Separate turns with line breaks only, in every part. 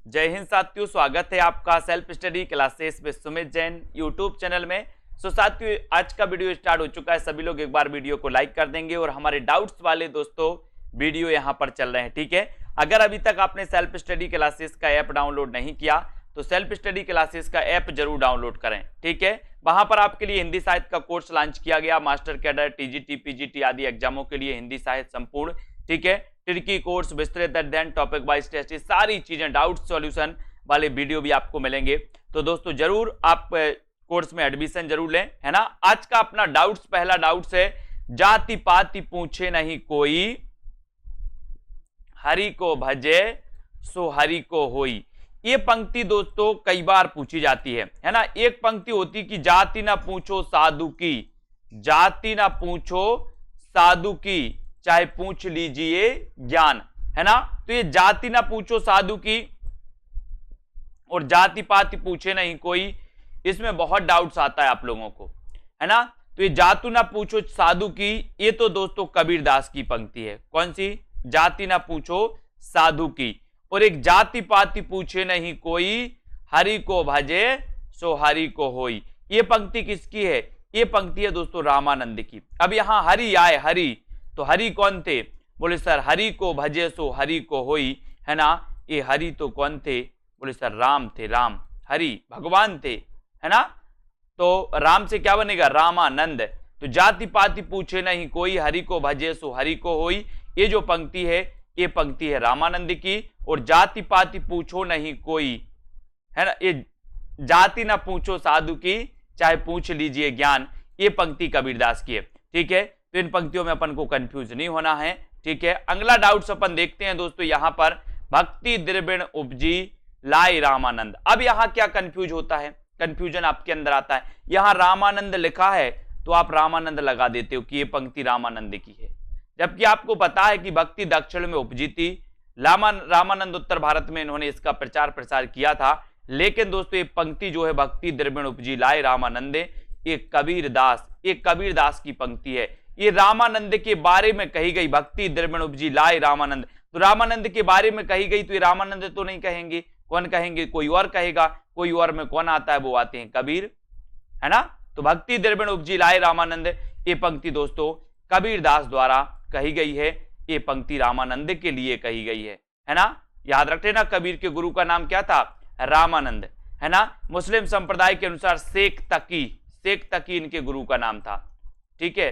जय हिंद साथियों, स्वागत है आपका सेल्फ स्टडी क्लासेस में सुमित जैन यूट्यूब चैनल में। साथियों, आज का वीडियो स्टार्ट हो चुका है। सभी लोग एक बार वीडियो को लाइक कर देंगे और हमारे डाउट्स वाले दोस्तों वीडियो यहां पर चल रहे हैं, ठीक है। अगर अभी तक आपने सेल्फ स्टडी क्लासेस का ऐप डाउनलोड नहीं किया तो सेल्फ स्टडी क्लासेस का ऐप जरूर डाउनलोड करें, ठीक है। वहां पर आपके लिए हिंदी साहित्य का कोर्स लॉन्च किया गया। मास्टर कैडर, टीजीटी, पीजीटी आदि एग्जामों के लिए हिंदी साहित्य संपूर्ण, ठीक है। टिर्की कोर्स, विस्तृत अध्ययन, टॉपिक वाइज टेस्ट, सारी चीजें डाउट सॉल्यूशन वाले वीडियो भी आपको मिलेंगे। तो दोस्तों जरूर आप कोर्स में एडमिशन जरूर लें, है ना। आज का अपना डाउट्स, पहला डाउट्स है, जाति पाति पूछे नहीं कोई, हरि को भजे सो हरि को होई। ये पंक्ति दोस्तों कई बार पूछी जाती है ना। एक पंक्ति होती कि जाति ना पूछो साधु की, जाति ना पूछो साधु की, चाहे पूछ लीजिए ज्ञान, है ना। तो ये जाति ना पूछो साधु की और जाति पाति पूछे नहीं कोई, इसमें बहुत डाउट्स आता है आप लोगों को, है ना। तो ये जातु ना पूछो साधु की, ये तो दोस्तों कबीरदास की पंक्ति है। कौन सी? जाति ना पूछो साधु की। और एक जाति पाति पूछे नहीं कोई, हरि को भजे सो हरि को होई, ये पंक्ति किसकी है? ये पंक्ति है दोस्तों रामानंद की। अब यहां हरि आए, हरि, तो हरि कौन थे? बोले सर हरि को भजे सो हरि को होई, है ना। ये हरि तो कौन थे? बोले सर राम थे, राम, हरि भगवान थे, है ना। तो राम से क्या बनेगा? रामानंद। तो जाति पाति पूछे नहीं कोई, हरि को भजे सो हरि को होई, ये जो पंक्ति है ये पंक्ति है रामानंद की। और जाति पाति पूछो नहीं कोई, है ना, ये जाति ना पूछो साधु की, चाहे पूछ लीजिए ज्ञान, ये पंक्ति कबीरदास की है, ठीक है। तो इन पंक्तियों में अपन को कंफ्यूज नहीं होना है, ठीक है। अगला डाउट्स अपन देखते हैं दोस्तों, यहां पर भक्ति द्रविण उपजी लाई रामानंद। अब यहां क्या कंफ्यूज होता है, कंफ्यूजन आपके अंदर आता है। यहां रामानंद लिखा है तो आप रामानंद लगा देते हो कि ये पंक्ति रामानंद की है, जबकि आपको पता है कि भक्ति दक्षिण में उपजी थी। रामानंद उत्तर भारत में इन्होंने इसका प्रचार प्रसार किया था। लेकिन दोस्तों ये पंक्ति जो है भक्ति द्रविण उपजी लाए रामानंदे, ये कबीरदास की पंक्ति है। ये रामानंद के बारे में कही गई, भक्ति द्रविण उपजी लाए रामानंद। तो रामानंद के बारे में कही गई तो ये रामानंद तो नहीं कहेंगे, कौन कहेंगे? कोई और कहेगा। कोई और में कौन आता है? वो आते हैं कबीर, है ना। तो भक्ति द्रविण उपजी लाए रामानंद, ये पंक्ति दोस्तों कबीरदास द्वारा कही गई है। ये पंक्ति रामानंद के लिए कही गई है ना। याद रखते ना, कबीर के गुरु का नाम क्या था? रामानंद, है ना। मुस्लिम संप्रदाय के अनुसार शेख तकी इनके गुरु का नाम था, ठीक है।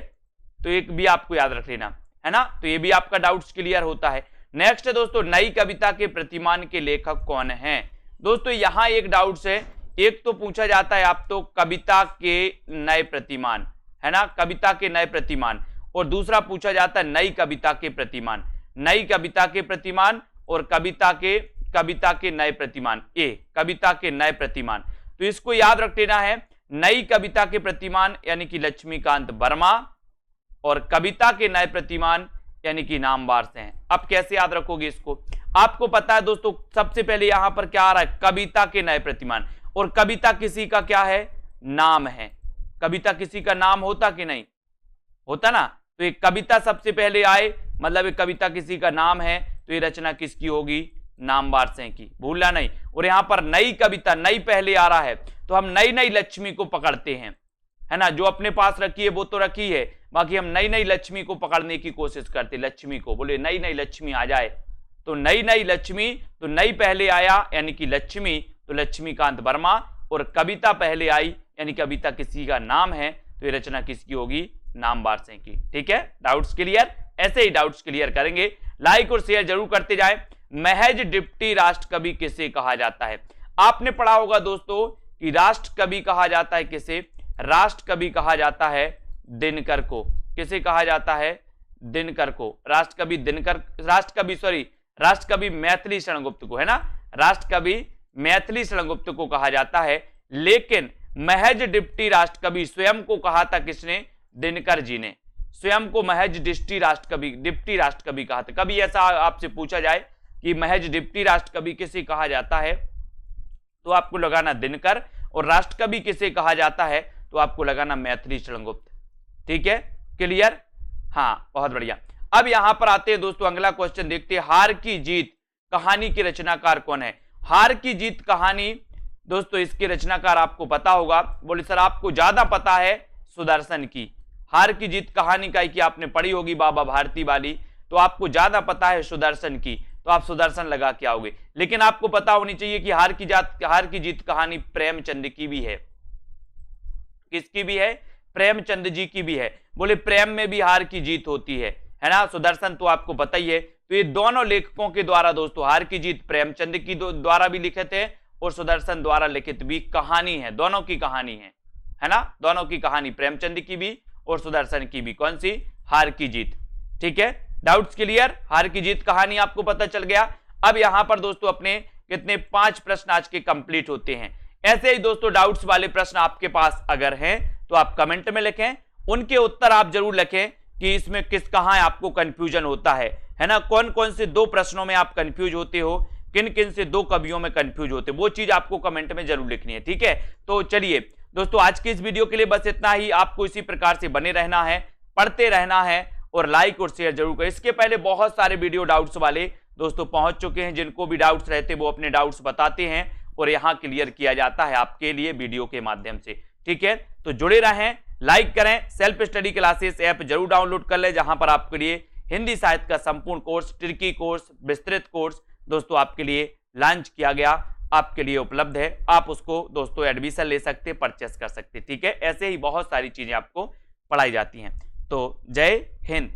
तो एक भी आपको याद रख लेना, है ना। तो ये भी आपका डाउट्स क्लियर होता है। नेक्स्ट है दोस्तों, नई कविता के प्रतिमान के लेखक कौन है? दोस्तों यहां एक डाउट्स है, एक तो पूछा जाता है आप तो कविता के नए प्रतिमान, है ना, कविता के नए प्रतिमान, और दूसरा पूछा जाता है नई कविता के प्रतिमान। नई कविता के प्रतिमान और कविता के नए प्रतिमान, ए कविता के नए प्रतिमान। तो इसको याद रख लेना है, नई कविता के प्रतिमान यानी कि लक्ष्मीकांत वर्मा, और कविता के नए प्रतिमान यानी कि नामवार से हैं। अब कैसे याद रखोगे इसको? आपको पता है दोस्तों, सबसे पहले यहां पर क्या आ रहा है? कविता के नए प्रतिमान। और कविता किसी का क्या है? नाम है। कविता किसी का नाम होता कि नहीं होता ना। तो एक कविता सबसे पहले आए, मतलब एक कविता किसी का नाम है, तो ये रचना किसकी होगी? नामवार से की, भूलना नहीं। और यहां पर नई कविता, नई पहले आ रहा है, तो हम नई नई लक्ष्मी को पकड़ते हैं, है ना। जो अपने पास रखी है वो तो रखी है, बाकी हम नई नई लक्ष्मी को पकड़ने की कोशिश करते। लक्ष्मी को बोले नई नई लक्ष्मी आ जाए, तो नई नई लक्ष्मी, तो नई पहले आया यानी कि लक्ष्मी, तो लक्ष्मीकांत वर्मा। और कविता पहले आई यानी कविता किसी का नाम है, तो ये रचना किसकी होगी? नामवार से की, ठीक है। Doubts clear? ऐसे ही डाउट्स क्लियर करेंगे। लाइक और शेयर जरूर करते जाएं। महज डिप्टी राष्ट्र कवि किसे कहा जाता है? आपने पढ़ा होगा दोस्तों कि राष्ट्र कवि कहा जाता है किसे? राष्ट्र कवि कहा जाता है दिनकर को। किसे कहा जाता है? दिनकर को। राष्ट्र कवि मैथिली शरण गुप्त को, है ना। राष्ट्र कवि मैथिली शरण गुप्त को कहा जाता है। लेकिन महज डिप्टी राष्ट्र कवि स्वयं को कहा था किसने? दिनकर जी ने स्वयं को महज डिप्टी राष्ट्र कवि कहा था। कभी ऐसा आपसे पूछा जाए कि महज डिप्टी राष्ट्र कवि किसे कहा जाता है, तो आपको लगाना दिनकर, और राष्ट्र कवि किसे कहा जाता है तो आपको लगाना मैथिली शरण गुप्त, ठीक है। क्लियर? हाँ, बहुत बढ़िया। अब यहां पर आते हैं दोस्तों, अगला क्वेश्चन देखते हैं। हार की जीत कहानी के रचनाकार कौन है? हार की जीत कहानी दोस्तों इसके रचनाकार आपको पता होगा। बोले सर आपको ज्यादा पता है सुदर्शन की। हार की जीत कहानी का कि आपने पढ़ी होगी बाबा भारती वाली, तो आपको ज्यादा पता है सुदर्शन की, तो आप सुदर्शन लगा के आओगे। लेकिन आपको पता होनी चाहिए कि हार की जीत कहानी प्रेमचंद की भी है। किसकी भी है? प्रेमचंद जी की भी है। बोले प्रेम में भी हार की जीत होती है ना। सुदर्शन तो आपको पता ही है। तो ये दोनों लेखकों के द्वारा दोस्तों हार की जीत प्रेमचंद की द्वारा भी लिखित है और सुदर्शन द्वारा लिखित भी कहानी है। दोनों की कहानी है ना, दोनों की कहानी, प्रेमचंद की भी और सुदर्शन की भी। कौन सी? हार की जीत। ठीक है, डाउट्स क्लियर? हार की जीत कहानी आपको पता चल गया। अब यहां पर दोस्तों अपने कितने 5 प्रश्न आज के कंप्लीट होते हैं। ऐसे ही दोस्तों डाउट्स वाले प्रश्न आपके पास अगर हैं तो आप कमेंट में लिखें, उनके उत्तर आप जरूर लिखें कि इसमें कहां आपको कंफ्यूजन होता है ना। कौन कौन से 2 प्रश्नों में आप कंफ्यूज होते हो, किन किन से 2 कवियों में कंफ्यूज होते, वो चीज आपको कमेंट में जरूर लिखनी है। ठीक है, तो चलिए दोस्तों आज की इस वीडियो के लिए बस इतना ही। आपको इसी प्रकार से बने रहना है, पढ़ते रहना है और लाइक और शेयर जरूर करें। इसके पहले बहुत सारे वीडियो डाउट्स वाले दोस्तों पहुंच चुके हैं। जिनको भी डाउट्स रहते वो अपने डाउट्स बताते हैं और यहां क्लियर किया जाता है आपके लिए वीडियो के माध्यम से। ठीक है, तो जुड़े रहें, लाइक करें। सेल्फ स्टडी क्लासेस ऐप जरूर डाउनलोड कर लें, जहां पर आपके लिए हिंदी साहित्य का संपूर्ण कोर्स, ट्रिकी कोर्स, विस्तृत कोर्स दोस्तों आपके लिए लॉन्च किया गया, आपके लिए उपलब्ध है। आप उसको दोस्तों एडमिशन ले सकते, परचेस कर सकते। ठीक है, ऐसे ही बहुत सारी चीजें आपको पढ़ाई जाती हैं। तो जय हिंद।